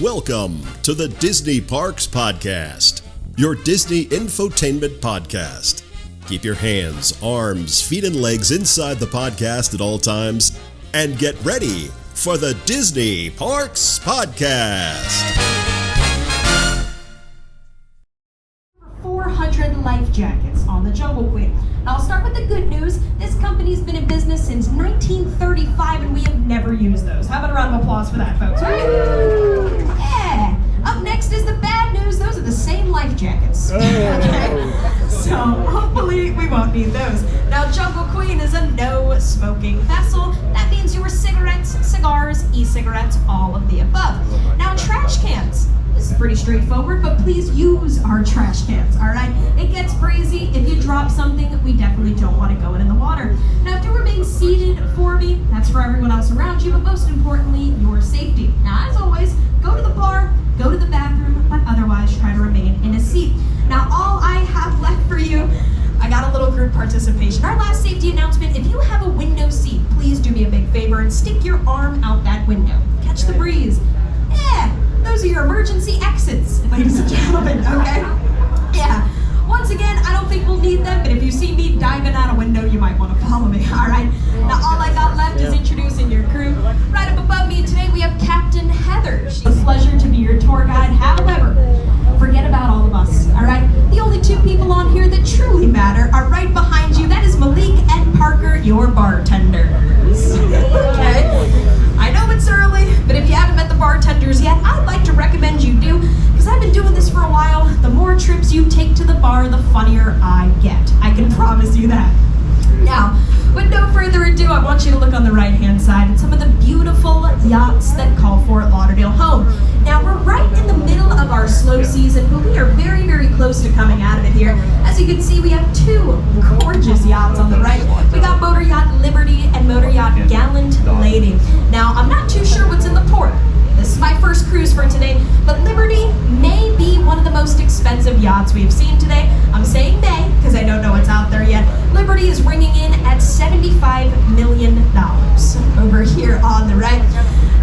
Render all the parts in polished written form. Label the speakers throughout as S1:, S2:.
S1: Welcome to the Disney Parks Podcast, your Disney infotainment podcast. Keep your hands, arms, feet, and legs inside the podcast at all times, and get ready for the Disney Parks Podcast.
S2: 400 life jackets on the Jungle Queen. Now I'll start with the good news. This company's been in business since 1935 and we have never used those. How about a round of applause for that, folks? Yeah. Up next is the bad news. Those are the same life jackets. Okay. So hopefully we won't need those. Now Jungle Queen is a no smoking vessel. That means your cigarettes, cigars, e-cigarettes, all of the above. Now trash cans. This is pretty straightforward, but please use our trash cans, all right? It gets crazy. If you drop something, we definitely don't want to go in the water. Now, do remain seated for me. That's for everyone else around you, but most importantly, your safety. Now, as always, go to the bar, go to the bathroom, but otherwise try to remain in a seat. Now, all I have left for you, I got a little group participation. Our last safety announcement, if you have a window seat, please do me a big favor and stick your arm out that window. Catch the breeze. Yeah. Those are your emergency exits, ladies and gentlemen, okay? Yeah. Once again, I don't think we'll need them, but if you see me diving out a window, you might want to follow me, all right? Now, all I got left is introducing your crew. Right up above me today, we have Captain Heather. She's a pleasure to be your tour guide. However, forget about all of us, all right? The only two people on here that truly matter are right behind you. That is Malik and Parker, your bartenders, okay? I know it's early, but if you haven't met the bartenders yet, I'd like to recommend you do, because I've been doing this for a while. The more trips you take to the bar, the funnier I get. I can promise you that. Now, with no further ado, I want you to look on the right-hand side at some of the beautiful yachts that call Fort Lauderdale home. Now, we're right in the middle of our slow season, but we are very, very close to coming out of it here. As you can see, we have two gorgeous yachts on the right. We got Motor Yacht Liberty and Motor Yacht Gallant Lady. Now, I'm not too sure what's in the port. This is my first cruise for today, but Liberty may be one of the most expensive yachts we have seen today. I'm saying may, because I don't know what's out there yet. Liberty is ringing in at $75 million over here on the right.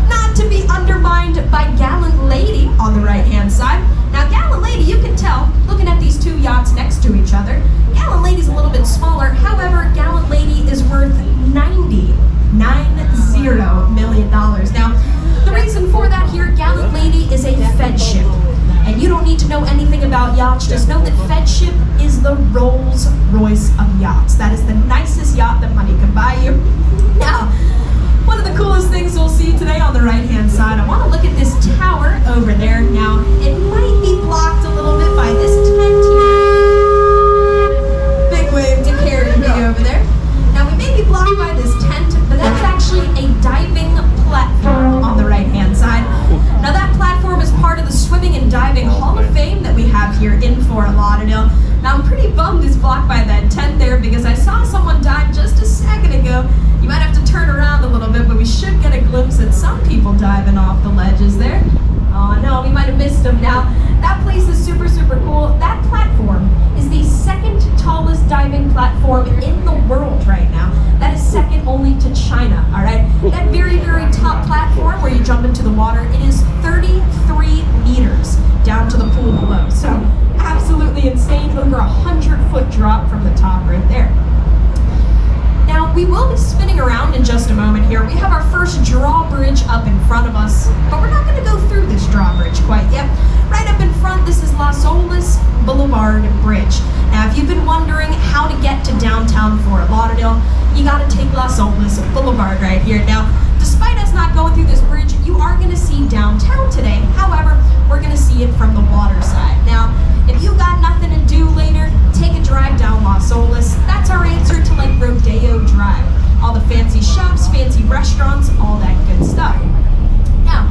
S2: Not to be undermined by Gallant Lady on the right-hand side. Now, Gallant Lady, you can tell, looking at these two yachts next to each other, Gallant Lady's a little bit smaller. However, Gallant Lady is worth $90 million. Now, the reason for that here, Gallant Lady is a Fed ship. And you don't need to know anything about yachts, just know that Fed ship is the Rolls Royce of yachts. That is the nicest yacht that money can buy you. Now, one of the coolest things we'll see today on the right-hand side, I want to look at this tower over there. Now, it might be blocked a little bit by this tent here. Big wave to carry me over there. Now, we may be blocked by this tent, but that's actually a diving platform on the right-hand side. Now, that platform is part of the Swimming and Diving Hall of Fame that we have here in Fort Lauderdale. Now, I'm pretty bummed it's blocked by that tent there because I saw someone dive just a second ago. You might have to turn around a little bit, but we should get a glimpse at some people diving off the ledges there. Oh no, we might have missed them. Now, that place is super, super cool. That platform is the second tallest diving platform in the world right now. That is second only to China, all right? That very, very top platform where you jump into the water, it is 33 meters down to the pool below. So, absolutely insane. Over 100-foot drop from the top right there. Now, we will be spinning around in just a moment here. We have our first drawbridge up in front of us, but we're not going to go through this drawbridge quite yet. Right up in front, this is Las Olas Boulevard Bridge. Now, if you've been wondering how to get to downtown Fort Lauderdale, you got to take Las Olas Boulevard right here. Now, despite us not going through this bridge, you are going to see downtown today. However, we're going to see it from the water side. Now, if you got nothing to do later, take a drive down Las Olas. That's our answer to like Rodeo Drive. All the fancy shops, fancy restaurants, all that good stuff. Now,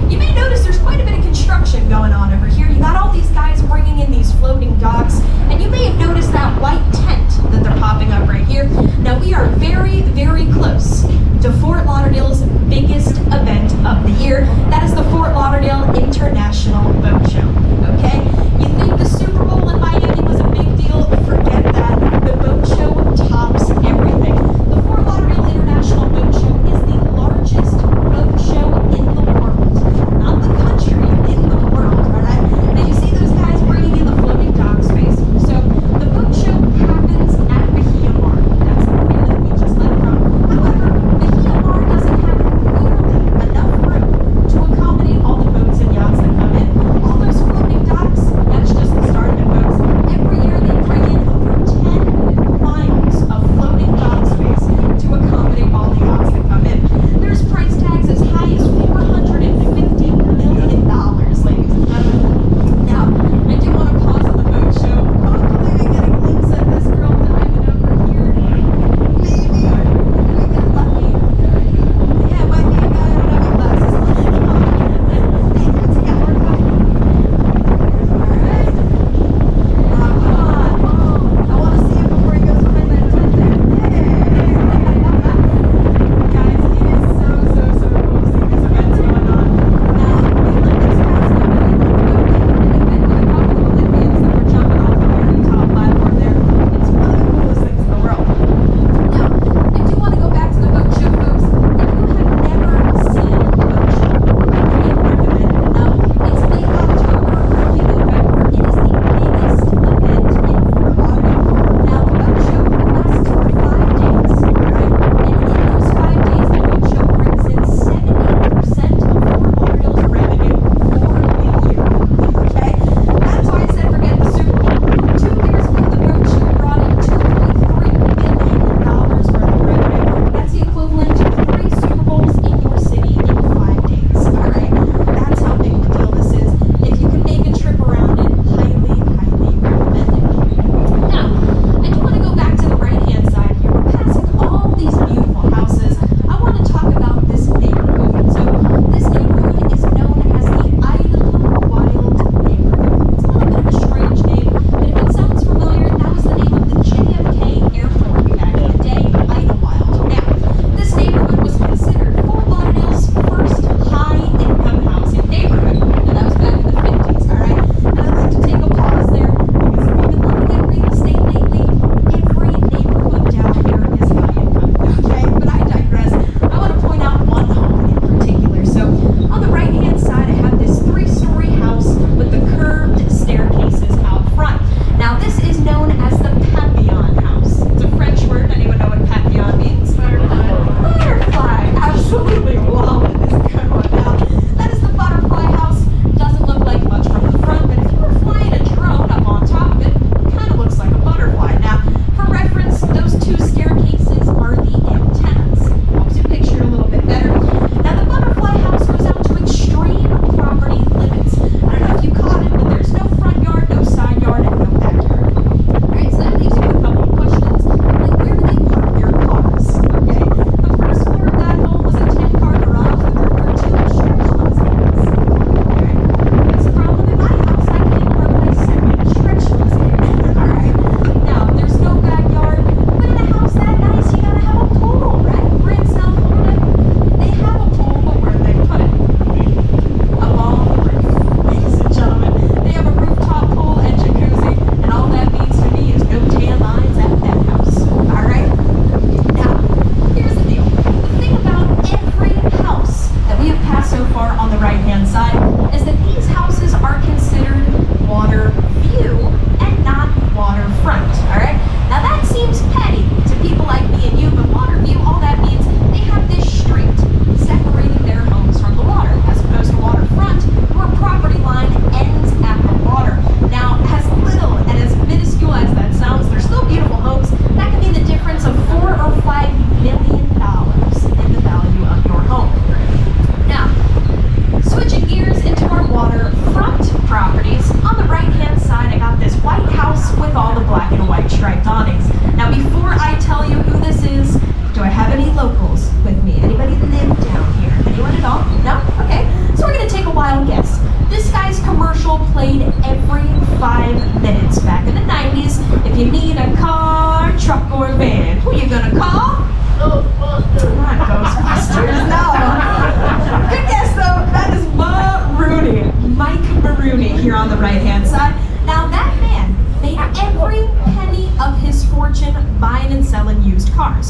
S2: you may notice there's quite a bit of construction going on over here. You got all these guys bringing in these floating docks, and you may have noticed that white tent that they're popping up right here. Now, we are very, very close to Fort Lauderdale's biggest event of the year. That is the Fort Lauderdale International Boat Show, okay? You think the Super Bowl in Miami was a big deal? Forget that. The boat show tops everything. The Fort Lauderdale International Boat Show is the largest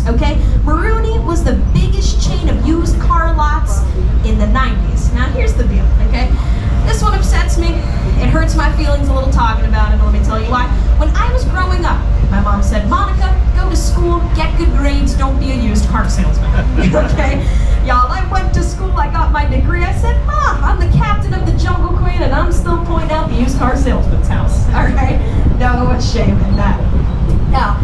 S2: okay? Maroney was the biggest chain of used car lots in the 90s. Now here's the deal, okay? This one upsets me. It hurts my feelings a little talking about it, and let me tell you why. When I was growing up, my mom said, Monica, go to school, get good grades, don't be a used car salesman, okay? Y'all, I went to school, I got my degree, I said, Mom, I'm the captain of the Jungle Queen, and I'm still pointing out the used car salesman's house, all right? No shame in that. Now,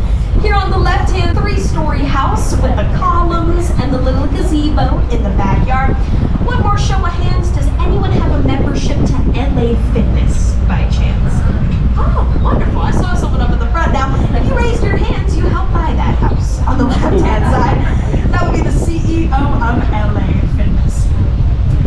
S2: here on the left-hand, 3-story house with the columns and the little gazebo in the backyard. One more show of hands, does anyone have a membership to LA Fitness by chance? Oh, wonderful, I saw someone up at the front. Now, if you raised your hands, you helped buy that house on the left-hand side. That would be the CEO of LA Fitness.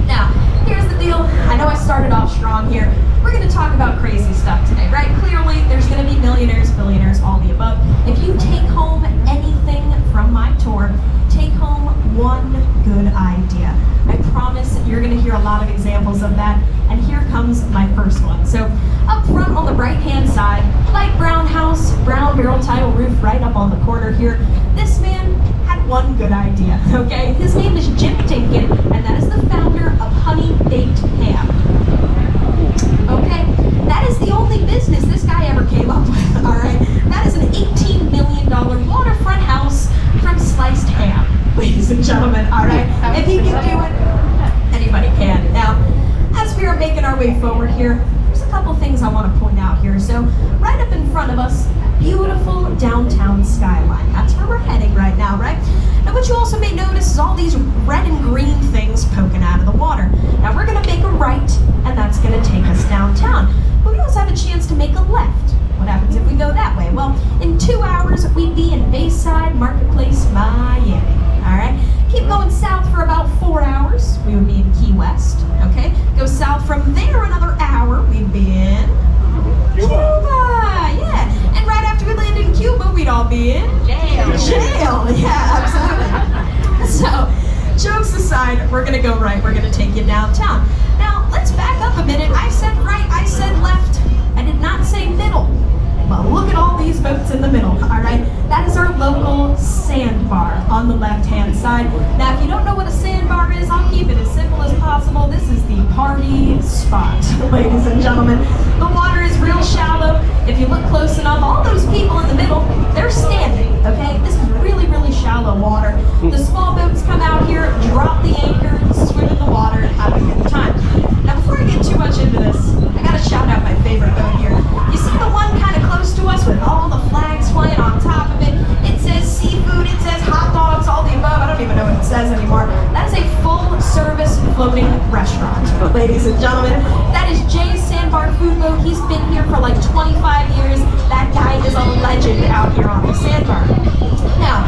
S2: Now, here's the deal. I know I started off strong here. We're going to talk about crazy stuff today, right? Clearly, there's going to be millionaires, billionaires, all the above. If you take home anything from my tour, take home one good idea. I promise you're going to hear a lot of examples of that, and here comes my first one. So, up front on the right-hand side, light brown house, brown barrel tile roof right up on the corner here. This man had one good idea, okay? His name is Jim Dinkin, and that is the founder of Honey Baked Ham. Okay, that is the only business this guy ever came up with, all right? That is an $18 million waterfront house from sliced ham, ladies and gentlemen, all right? If he can do it, anybody can. Now, as we are making our way forward here, there's a couple things I want to point out here. So, right up in front of us, beautiful downtown skyline. That's where we're heading right now, right? Now, what you also may notice is all these red and green things poking out of the water. Now, we're going to make a right, and that's going to take us downtown. But we also have a chance to make a left. What happens if we go that way? Well, in 2 hours, we'd be in Bayside Marketplace, Miami. All right? Keep going south for about 4 hours. We would be in Key West. Okay? Go south from there another hour. We'd be in Cuba. Yeah. And right after we land in Cuba, we'd all be in jail. Yeah, absolutely. So, jokes aside, we're going to go right. We're going to take you downtown. Now, let's back up a minute. I said right. I said left. I did not say middle. But look at all these boats in the middle, all right? That is our local sandbar on the left-hand side. Now, if you don't know what a sandbar is, I'll keep it as simple as possible. This is the party spot, ladies and gentlemen. The water is real shallow. If you look close enough, all those people in the middle, they're standing, okay? This is really, really shallow water. The small boats come out here, drop the anchor, swim in the water, and have a good time. Now, before I get too much into this, I gotta shout out my favorite boat here. You see the one kind of close to us with all the flags flying on top of it? It says seafood, it says hot dogs, all the above. I don't even know what it says anymore. That is a full-service floating restaurant, ladies and gentlemen. That is Jay's Sandbar Food Boat. He's been here for like 25 years. That guy is a legend out here on the sandbar. Now,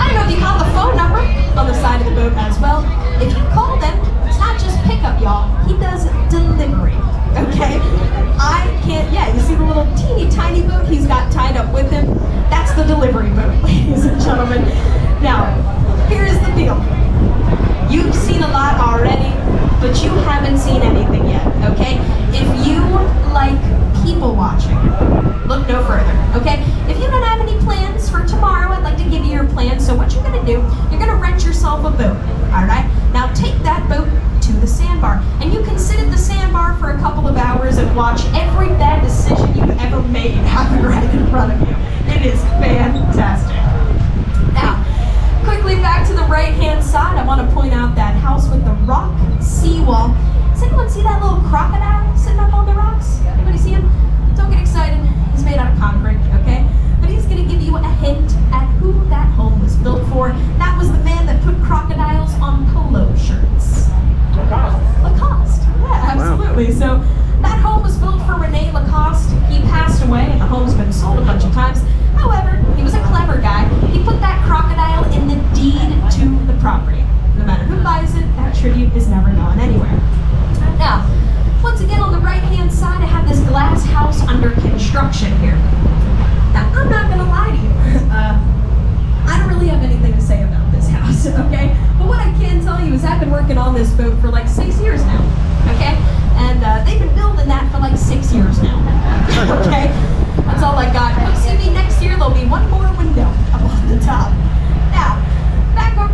S2: I don't know if you caught the phone number on the side of the boat as well. If you call them, it's not just pickup, y'all. He does delivery, okay? You see the little teeny tiny boat he's got tied up with him? That's the delivery boat, ladies and gentlemen. Now, here's the deal. You've seen a lot already, but you haven't seen anything yet, okay? If you like people watching, look no further, okay? If you don't have any plans for tomorrow, I'd like to give you your plans. So what you're gonna do, you're gonna rent yourself a boat, all right? Now take that boat to the sandbar, and you can sit at the sandbar for a couple of hours and watch every bad decision you've ever made happen right in front of you. It is fantastic. Now, quickly back to the right-hand side, I want to point out that house with the rock seawall. Does anyone see that little crocodile sitting up on the rocks? Anybody see him? Don't get excited. He's made out of concrete, okay? But he's going to give you a hint at who that home was built for. That was the man that put crocodiles on polo shirts. Lacoste. Yeah, absolutely. Wow. So that home was built for Rene Lacoste. He passed away, and the home's been sold a bunch of times. However, he was a clever guy. He put that crocodile in the deed to the property. No matter who buys it, that tribute is never going anywhere. Now, once again on the right-hand side, I have this glass house under construction here. Now, I'm not going to lie to you. I don't really have anything to say about this house, okay? But what I can tell you is I've been working on this boat for like 6 years now, okay? And they've been building that for like 6 years now, okay? That's all I got. Come see me next year, there'll be one more window up on the top. Now,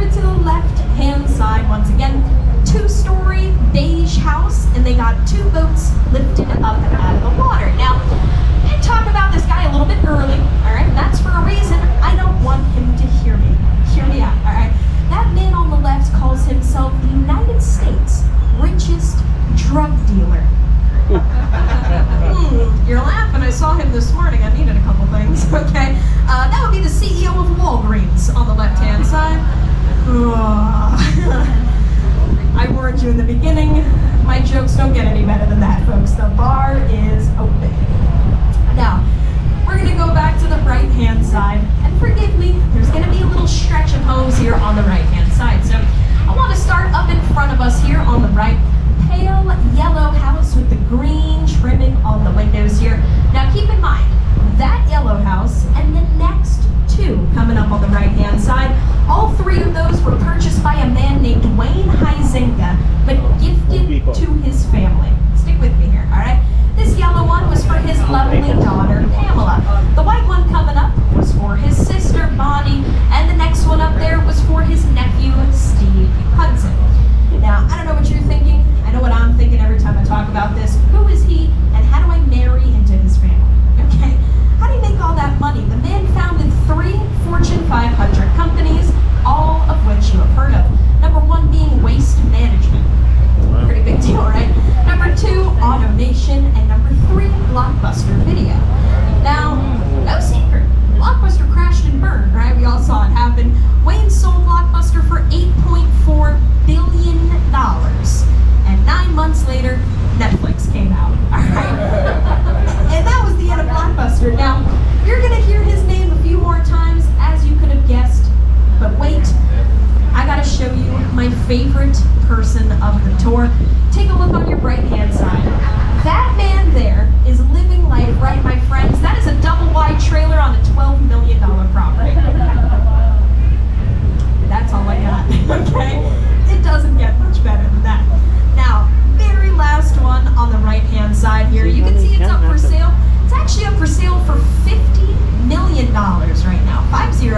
S2: over to the left-hand side once again. 2-story beige house, and they got 2 boats lifted up out of the water. Now, I talk about this guy a little bit early, all right? That's for a reason. I don't want him to hear me. Hear me out, all right? That man on the left calls himself the United States' richest drug dealer. You're laughing. I saw him this morning. I needed a couple things, okay? That would be the CEO of Walgreens on the left-hand side. I warned you in the beginning, my jokes don't get any better than that, folks. The bar is open. Now, we're gonna go back to the right-hand side, and forgive me, there's gonna be a little stretch of homes here on the right-hand side. So I wanna start up in front of us here on the right. Pale yellow house with the green trimming on the windows here. Now keep in mind, that yellow house and the next 2 coming up on the right-hand side, all 3 of those were purchased by a man named Wayne Huizenga, but gifted to his family. Stick with me here, all right? This yellow one was for his lovely daughter, Pamela. The white one coming up was for his sister, Bonnie, and the next one up there was for his nephew, Steve Hudson. Now, I don't know what you're thinking. I know what I'm thinking every time I talk about this. Who is he, and how do I marry into his family? Okay? How do you make all that money? The man founded 3 Fortune 500 companies, all of which you have heard of. Number 1 being waste management. Pretty big deal, right? Number 2, automation, and number 3, Blockbuster Video. Now, no secret, Blockbuster crashed and burned, right? We all saw it happen. Wayne sold Blockbuster for $8.4 billion. And 9 months later, Netflix came out, all right? And that was the end of Blockbuster. Now, you're gonna hear his name a few more times, as you could have guessed, but wait, I gotta show you my favorite person of the tour. Take a look on your right-hand side. That man there is living life, right, my friends? That is a double-wide trailer on a $12 million property. That's all I got, okay? It doesn't get much better than that. Now, very last one on the right-hand side here. You can see it's up for sale. It's actually up for sale for $50 million right now. 50.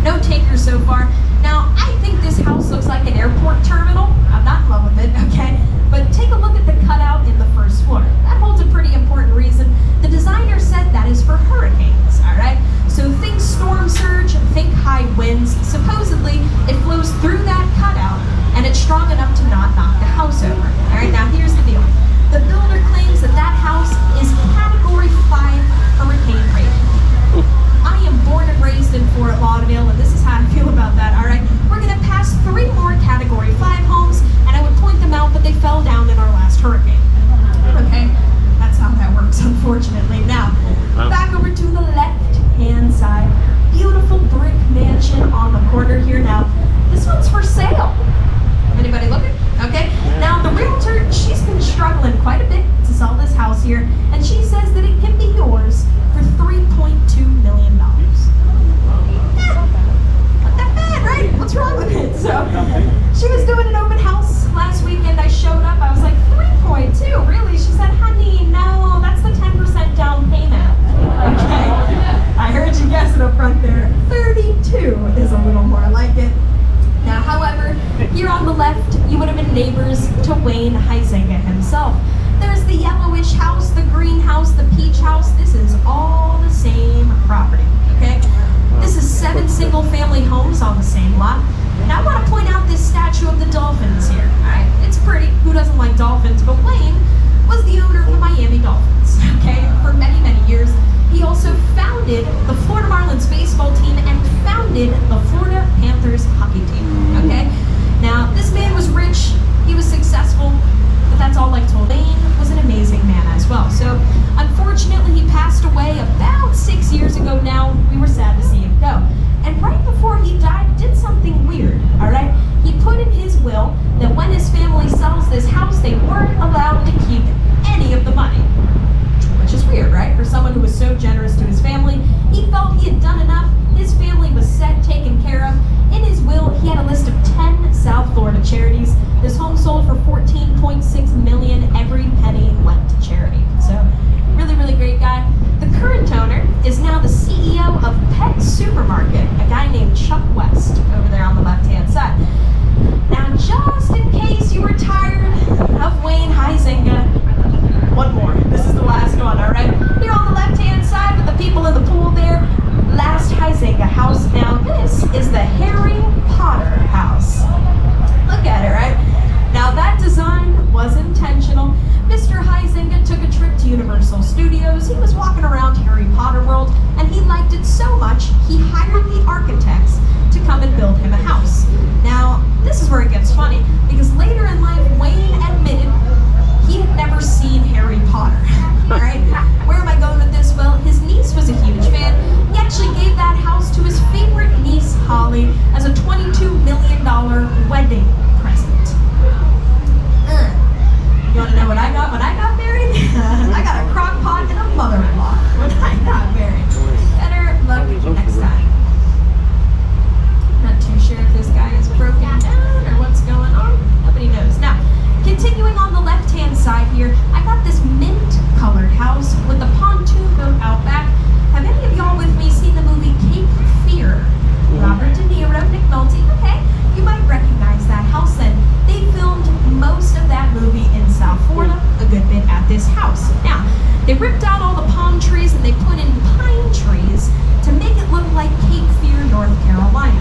S2: No takers so far. Now, I think this house looks like an airport terminal. I'm not in love with it, okay? But take a look at the cutout in the first floor. That holds a pretty important reason. The designer said that is for hurricanes, all right? So think storm surge, think high winds. Supposedly, it flows through that cutout, and it's strong enough to not knock the house over. All right, now here's the deal. The builder claims that that house is Category 5 hurricane rated. I am born and raised in Fort Lauderdale, and this is how I feel about that, all right? We're gonna pass 3 more Category 5 homes, and I would point them out, but they fell down in our last hurricane. Okay, that's how that works, unfortunately. Now, back over to the left-hand side. Beautiful brick mansion on the corner here. Now, this one's for sale. Anybody looking? Okay. Now, the realtor, she's been struggling quite a bit to sell this house here, and she says that it can be yours for $3.2 million. Yeah, not that bad, right? What's wrong with it? So, she was doing an open house last weekend. I showed up. I was like, 3.2? Really? She said, honey, no, that's the 10% down payment. Okay. I heard you guessing up front there. 32 is a little more like it. Now, however, here on the left, you would have been neighbors to Wayne Huizenga himself. There's the yellowish house, the green house, the peach house. This is all the same property, okay? This is 7 single-family homes on the same lot. Now, I want to point out this statue of the dolphins here, all right? It's pretty. Who doesn't like dolphins? But Wayne was the owner of the Miami Dolphins, okay, for many, many years. He also founded the Florida Marlins baseball team and founded the Florida Panthers hockey team, okay? Now, this man was rich, he was successful, but that's all I told. Wayne was an amazing man as well. So, unfortunately, he passed away about 6 years ago now. We were sad to see him go. And right before he died, did something weird, all right? He put in his will that when his family sells this house, they weren't allowed to keep any of the money. Which is weird, right? For someone who was so generous to his family, he felt he had done enough. His family was set, taken care of. In his will, he had a list of 10 South Florida charities. This home sold for $14.6 million. Every penny went to charity. So, really, really great guy. The current owner is now the CEO CEO of Pet Supermarket, a guy named Chuck West, over there on the left-hand side. Now, just in case you were tired of Wayne Huizenga, one more. This is the last one, all right? Here on the left-hand side with the people in the pool there, last Huizenga house. Now, this is the Harry Potter house. Look at it, right? Now, that design was intentional. Mr. Huizenga took a trip to Universal Studios. He was walking around Harry Potter World, and he liked it so much, he hired the architects to come and build him a house. Now, this is where it gets funny, because later in life, Wayne admitted he had never seen Harry Potter. All right? Where am I going with this? Well, his niece was a huge fan. He actually gave that house to his favorite niece, Holly, as a $22 million wedding present. You want to know what I got when I got married? I got a crock pot and a mother-in-law when I got married. Better luck next time. Not too sure if this guy is broken down or what's going on. Nobody knows. Now, continuing on the left-hand side here, I got this mint-colored house with the pontoon boat out back. Have any of y'all with me seen the movie Cape Fear? Robert De Niro, Nick Nolte. Okay, you might recognize that house then. They filmed most of that movie in South Florida, a good bit at this house. Now, they ripped out all the palm trees and they put in pine trees to make it look like Cape Fear, North Carolina.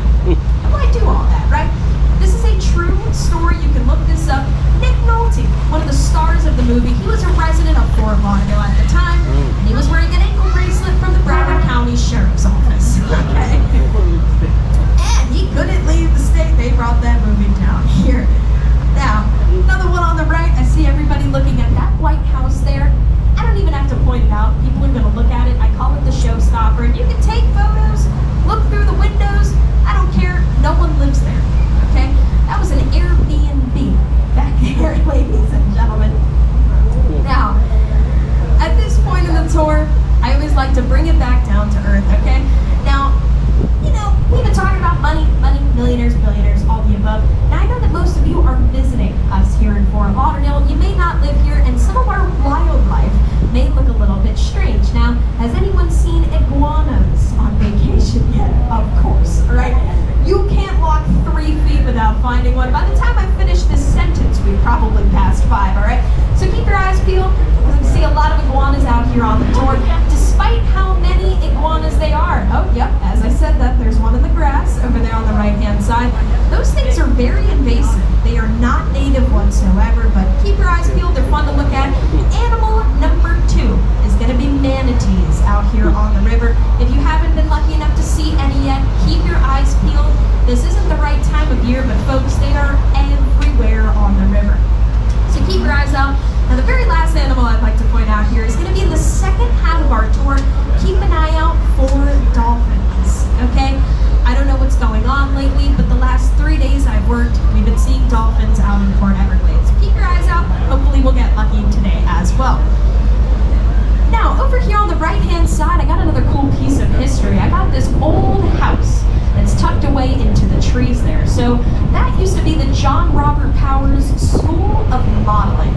S2: Why do all that, right? This is a true story. You can look this up. Nick Nolte, one of the stars of the movie, he was a resident of Fort Lauderdale at the time, and he was wearing an ankle bracelet from the Broward County Sheriff's Office. Okay? And he couldn't leave the state. They brought that movie down here. Now, another one on the right, I see everybody looking at that White House there. I don't even have to point it out. People are going to look at it. I call it the showstopper. And you can take photos, look through the windows. I don't care. No one lives there. Okay? That was an Airbnb back there, ladies and gentlemen. Now, at this point in the tour, I always like to bring it back down to earth, okay? Now, you know, we've been talking about money, millionaires, billionaires, all the above. Now, I know that most of you are visiting us here in Fort Lauderdale. You may not live here, and some of our wildlife may look a little bit strange. Now, has anyone seen iguanas on vacation yet? Of course, all right? You can't walk 3 feet without finding one. By the time I finish this sentence, we've probably passed 5, all right? So keep your eyes peeled, because I see a lot of iguanas out here on the tour, despite how many iguanas they are. Oh, yep, as I said that, there's one in the grass over there on the right-hand side. Those things are very invasive. They are not native whatsoever, but keep your eyes peeled. They're fun to look at. Animal number 2 is going to be manatees out here on the river. If you haven't been lucky enough to see any yet, keep your eyes peeled. This isn't the right time of year, but folks, they are everywhere on the river. So keep your eyes out. Now, the very last animal I'd like to point out here is going to be in the second half of our tour. Keep an eye out for dolphins, okay? I don't know what's going on lately, but the last 3 days I've worked, we've been seeing dolphins out in Port Everglades. Keep your eyes out. Hopefully we'll get lucky today as well. Now, over here on the right-hand side, I got another cool piece of history. I got this old house that's tucked away into the trees there. So that used to be the John Robert Powers School of Modeling.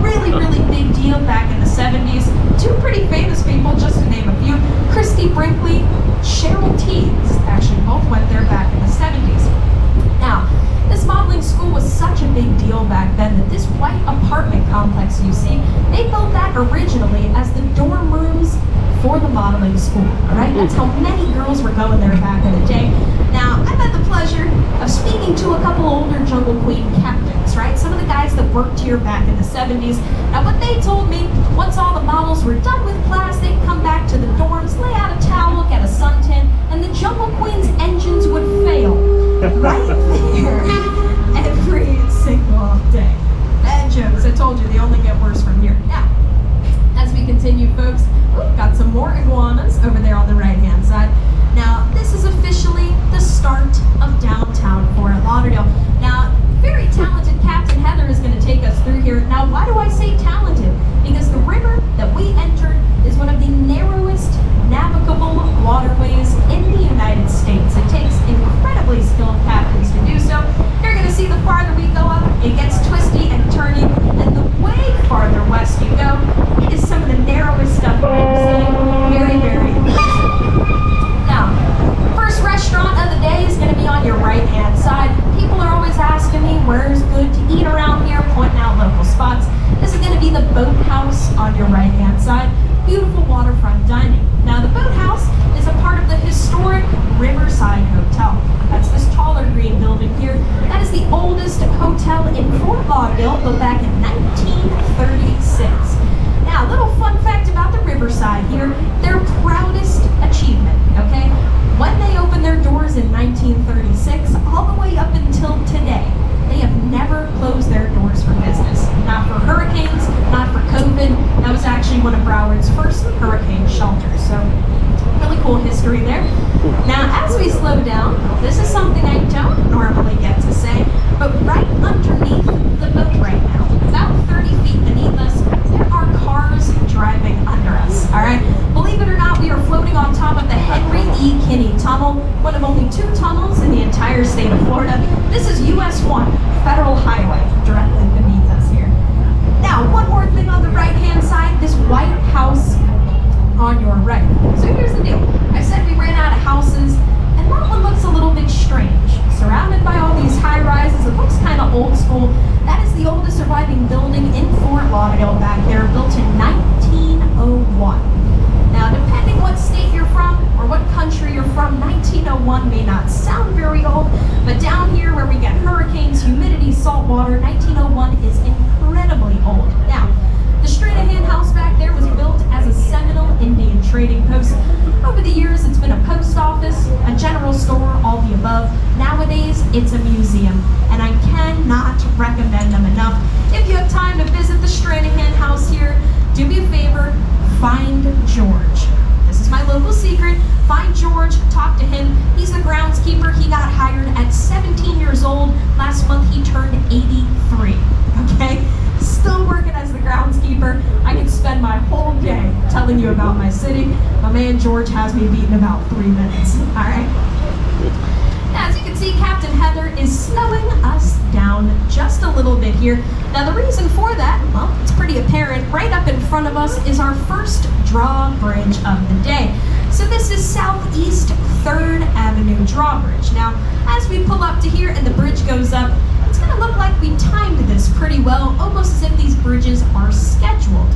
S2: Really, really big deal back in the 70s. 2 pretty famous people, just to name a few. Christy Brinkley, Cheryl Teagues, actually both went there back in the 70s. Now, this modeling school was such a big deal back then that this white apartment complex you see, they built that originally as the dorm rooms for the modeling school, all right? That's how many girls were going there back in the day. Now, I've had the pleasure of speaking to a couple older Jungle Queen captains, right? Some of the guys that worked here back in the 70s. Now, what they told me, once all the models were done with class, they'd come back to the dorms, lay out a towel, get a suntan, and the Jungle Queen's engines would fail right there every single day. Bad jokes. I told you, they only get worse from here. Now, as we continue, folks, we've got some more iguanas over there on the right-hand side. Now, this is officially the start of downtown Fort Lauderdale. Now, very talented Captain Heather is going to take us through here. Now, why do I say talented? Because the river that we entered is one of the narrowest navigable waterways in the United States. It takes incredibly skilled captains to do so. You're going to see the farther we go up, it gets twisty spots. This is going to be the boathouse on your right-hand side. Beautiful waterfront dining. Now, the boathouse is a part of the historic Riverside Hotel. That's this taller green building here. That is the oldest hotel in Fort Lauderdale, built back in 1936. Now, a little fun fact about the Riverside here, their proudest achievement, okay? When they opened their doors in 1936, all the way up until today, they have never closed their doors for business. Not for hurricanes, not for COVID. That was actually one of Broward's first hurricane shelters. So, really cool history there. Now, as we slow down, this is something I don't normally get to say, but right underneath the boat right now, about 30 feet beneath us, there are cars driving under us, all right? Believe it or not, we are floating on top of the Henry E. Kinney Tunnel, one of only 2 tunnels in the entire state of Florida. This is US 1, Federal Highway, directly beneath us here. Now, one more thing on the right-hand side, this White House on your right. So here's the deal. I said we ran out of houses, and that one looks a little bit strange. Surrounded by all these high-rises, it looks kind of old school. That is the oldest surviving building in Fort Lauderdale back there, built in 1901. Now, depending what state you're from or what country you're from, 1901 may not sound very old, but down here where we get hurricanes, humidity, salt water, 1901 is incredibly old. Now, the Stranahan House back there was built as a Seminole Indian trading post. Over the years, it's been a post office, a general store, all the above. Nowadays, it's a museum, and I cannot recommend them enough. If you have time to visit the Stranahan House here, do me a favor, find George. This is my local secret. Find George, talk to him. He's the groundskeeper. He got hired at 17 years old. Last month, he turned 83, okay? Still working as the groundskeeper. I could spend my whole day telling you about my city. My man George has me beat in about 3 minutes. All right. Now, as you can see, Captain Heather is slowing us down just a little bit here. Now, the reason for that, well, it's pretty apparent. Right up in front of us is our first drawbridge of the day. So this is Southeast 3rd Avenue Drawbridge. Now, as we pull up to here and the bridge goes up, it's going to look like we timed this pretty well, almost as if these bridges are scheduled.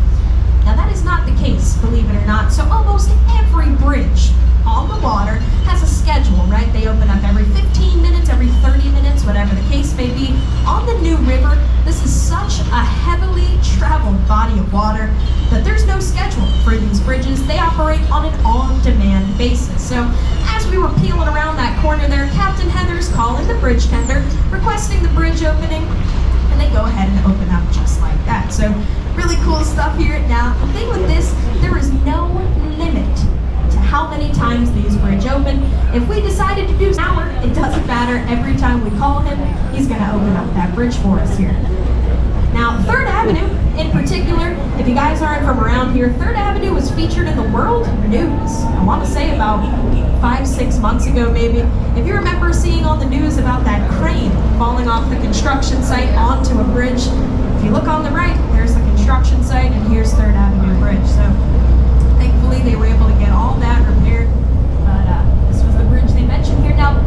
S2: Now, that is not the case, believe it or not. So almost every bridge on the water has a schedule, right? They open up every 15 minutes, every 30 minutes, whatever the case may be. On the New River, this is such a heavily traveled body of water that there's no schedule for these bridges. They operate on an on-demand basis. So as we were peeling around that corner there, Captain Heather's calling the bridge tender, requesting the bridge opening, and they go ahead and open up just like that. So really cool stuff here. Now, the thing with this, there is no limit to how many times these bridge open. If we decided to do an hour, it doesn't matter. Every time we call him, he's going to open up that bridge for us here. Now, 3rd Avenue in particular, if you guys aren't from around here, 3rd Avenue was featured in the World News, I want to say about 5-6 months ago maybe. If you remember seeing on the news about that crane falling off the construction site onto a bridge, if you look on the right, there's the construction site, and here's 3rd Avenue Bridge. So thankfully they were able to get all that repaired, but this was the bridge they mentioned here. Now,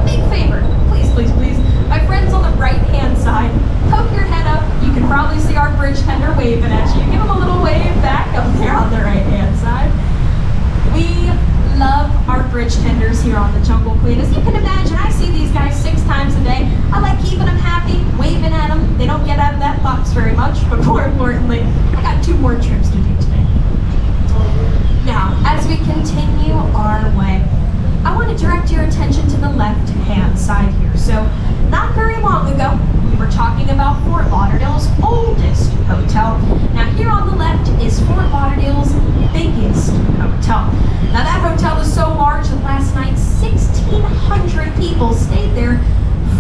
S2: big favor, please, please, please, my friends on the right-hand side, poke your head up. You can probably see our bridge tender waving at you. Give them a little wave back up there on the right-hand side. We love our bridge tenders here on the Jungle Queen. As you can imagine, I see these guys 6 times a day. I like keeping them happy, waving at them. They don't get out of that box very much, but more importantly, I got 2 more trips to do today. Now, as we continue our way, I want to direct your attention to the left-hand side here. So, not very long ago, we were talking about Fort Lauderdale's oldest hotel. Now, here on the left is Fort Lauderdale's biggest hotel. Now, that hotel is so large that last night, 1,600 people stayed there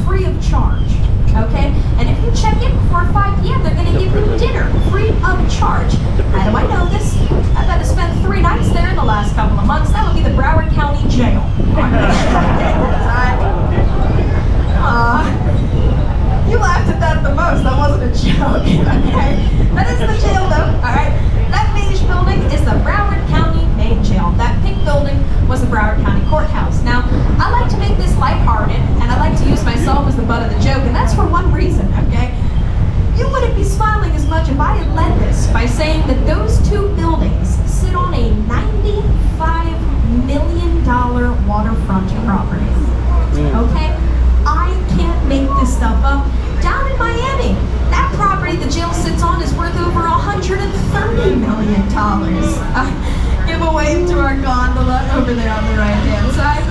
S2: free of charge. Okay? And if you check in before 5 p.m., they're going to give you dinner free of charge. How do I know this? I've had to spend 3 nights there in the last couple of months. That would be the Broward County Jail. You laughed at that the most. That wasn't a joke. Okay? That is the jail, though. All right? That beige building is the Broward County main jail. That pink building was the Broward County Courthouse. Now, I like to make this lighthearted, and I like to use myself as the butt of the joke, and that's for one reason, okay? You wouldn't be smiling as Give a wave to our gondola over there on the right-hand side.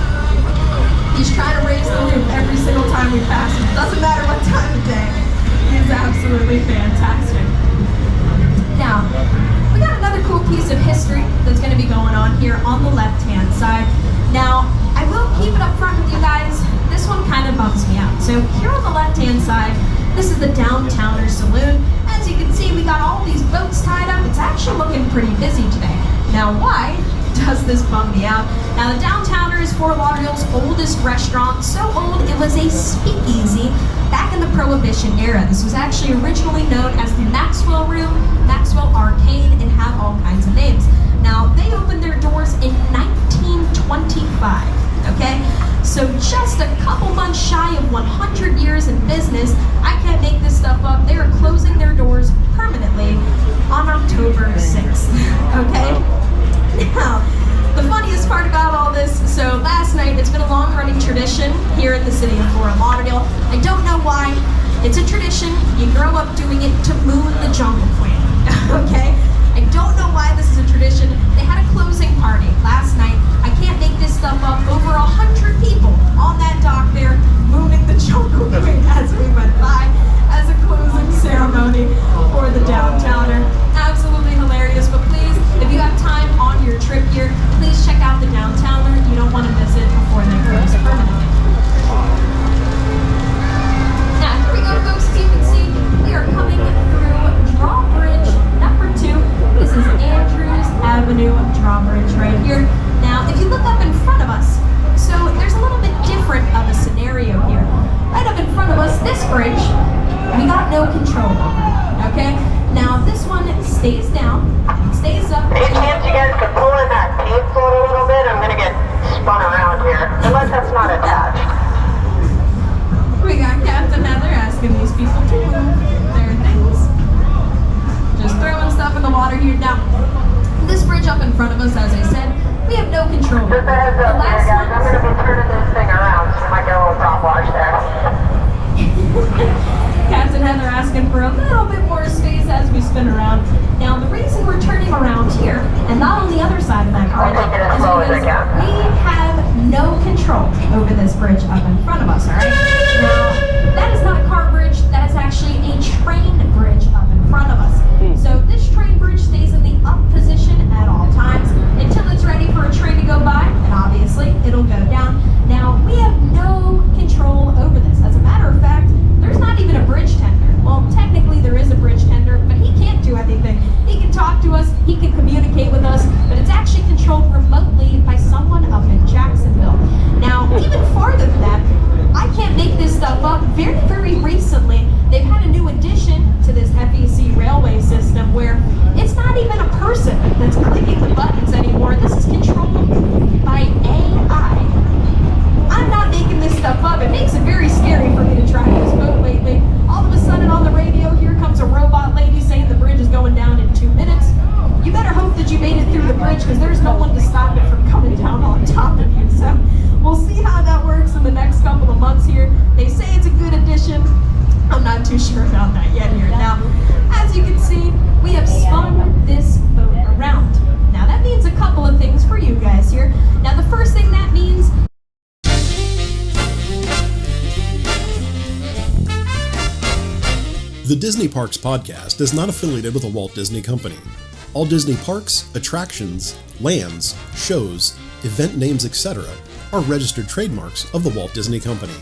S2: He's trying to raise the roof every single time we pass him. Doesn't matter what time of day. He is absolutely fantastic. Now, we got another cool piece of history that's going to be going on here on the left-hand side. Now, I will keep it up front with you guys. This one kind of bums me out. So here on the left-hand side, this is the Downtowner Saloon. As you can see, we got all these boats tied up. It's actually looking pretty busy today. Now, why does this bum me out? Now, the Downtowner is Fort Lauderdale's oldest restaurant. So old, it was a speakeasy back in the Prohibition era. This was actually originally known as the Maxwell Room, Maxwell Arcade, and had all kinds of names. Now, they opened their doors in 1925, okay? So just a couple months shy of 100 years in business. I can't make this stuff up. They are closing their doors permanently on October 6th, okay? Now, the funniest part about all this, so last night, it's been a long-running tradition here in the city of Fort Lauderdale. I don't know why. It's a tradition. You grow up doing it to moon the Jungle Queen, okay? I don't know why this is a tradition. They had a closing party last night. I can't make this stuff up. Over 100 people on that dock there mooning the Jungle Queen as we went by as a closing ceremony for the Downtowner. Absolutely hilarious, but please, if you have time on your trip here, please check out the Downtowner. You don't want to miss it before they close permanently. Now, here we go, folks. As you can see, we are coming through drawbridge number 2. This is Andrews Avenue drawbridge right here. Now, if you look up in front of us, so there's a little bit different of a scenario here. Right up in front of us, this bridge, we got no control over, okay? Now, this one stays down, stays up.
S3: Any chance you guys could pull in that tape float a little bit? I'm going to get spun around here, unless that's not attached.
S2: We got Captain Heather asking these people to move their things. Just throwing stuff in the water here. Now, this bridge up in front of us, as I said, we have no control.
S3: Just a heads up here, guys. I'm going to be turning this thing around, so you might get a little prop wash there.
S2: Captain Heather asking for a little bit more space as we spin around. Now, the reason we're turning around here, and not on the other side of that bridge,
S3: I'll take it as slow as I can.
S2: we have no control over this bridge up in front of us, all right? Now, that is not a car bridge. That is actually a train bridge up in front of us. So this train bridge stays in the up position at all times until it's ready for a train to go by, and obviously it'll go down. Now, we have no control over this. As a matter of fact, there's not even a bridge tender. Well, technically there is a bridge tender, but he can't do anything. He can talk to us, he can communicate with us, but it's actually controlled remotely by someone up in Jacksonville. Now, even farther than that, I can't make this stuff up. Very, very recently, they've had a new addition to this FEC railway system where it's not even a person that's clicking the buttons anymore. This is controlled by AI. I'm not making this stuff up. It makes it very scary for me to drive this boat lately. All of a sudden on the radio, here comes a robot lady saying the bridge is going down in 2 minutes. You better hope that you made it through the bridge because there's no one to stop it from coming down on top of you. So we'll see how that works in the next couple of months here. They say it's a good addition. I'm not too sure about that yet here. Now, as you can see, we have spun this boat around. Now that means a couple of things for you guys here. Now the first thing that means
S1: The Disney Parks podcast is not affiliated with a Walt Disney Company. All Disney parks, attractions, lands, shows, event names, etc. are registered trademarks of the Walt Disney Company.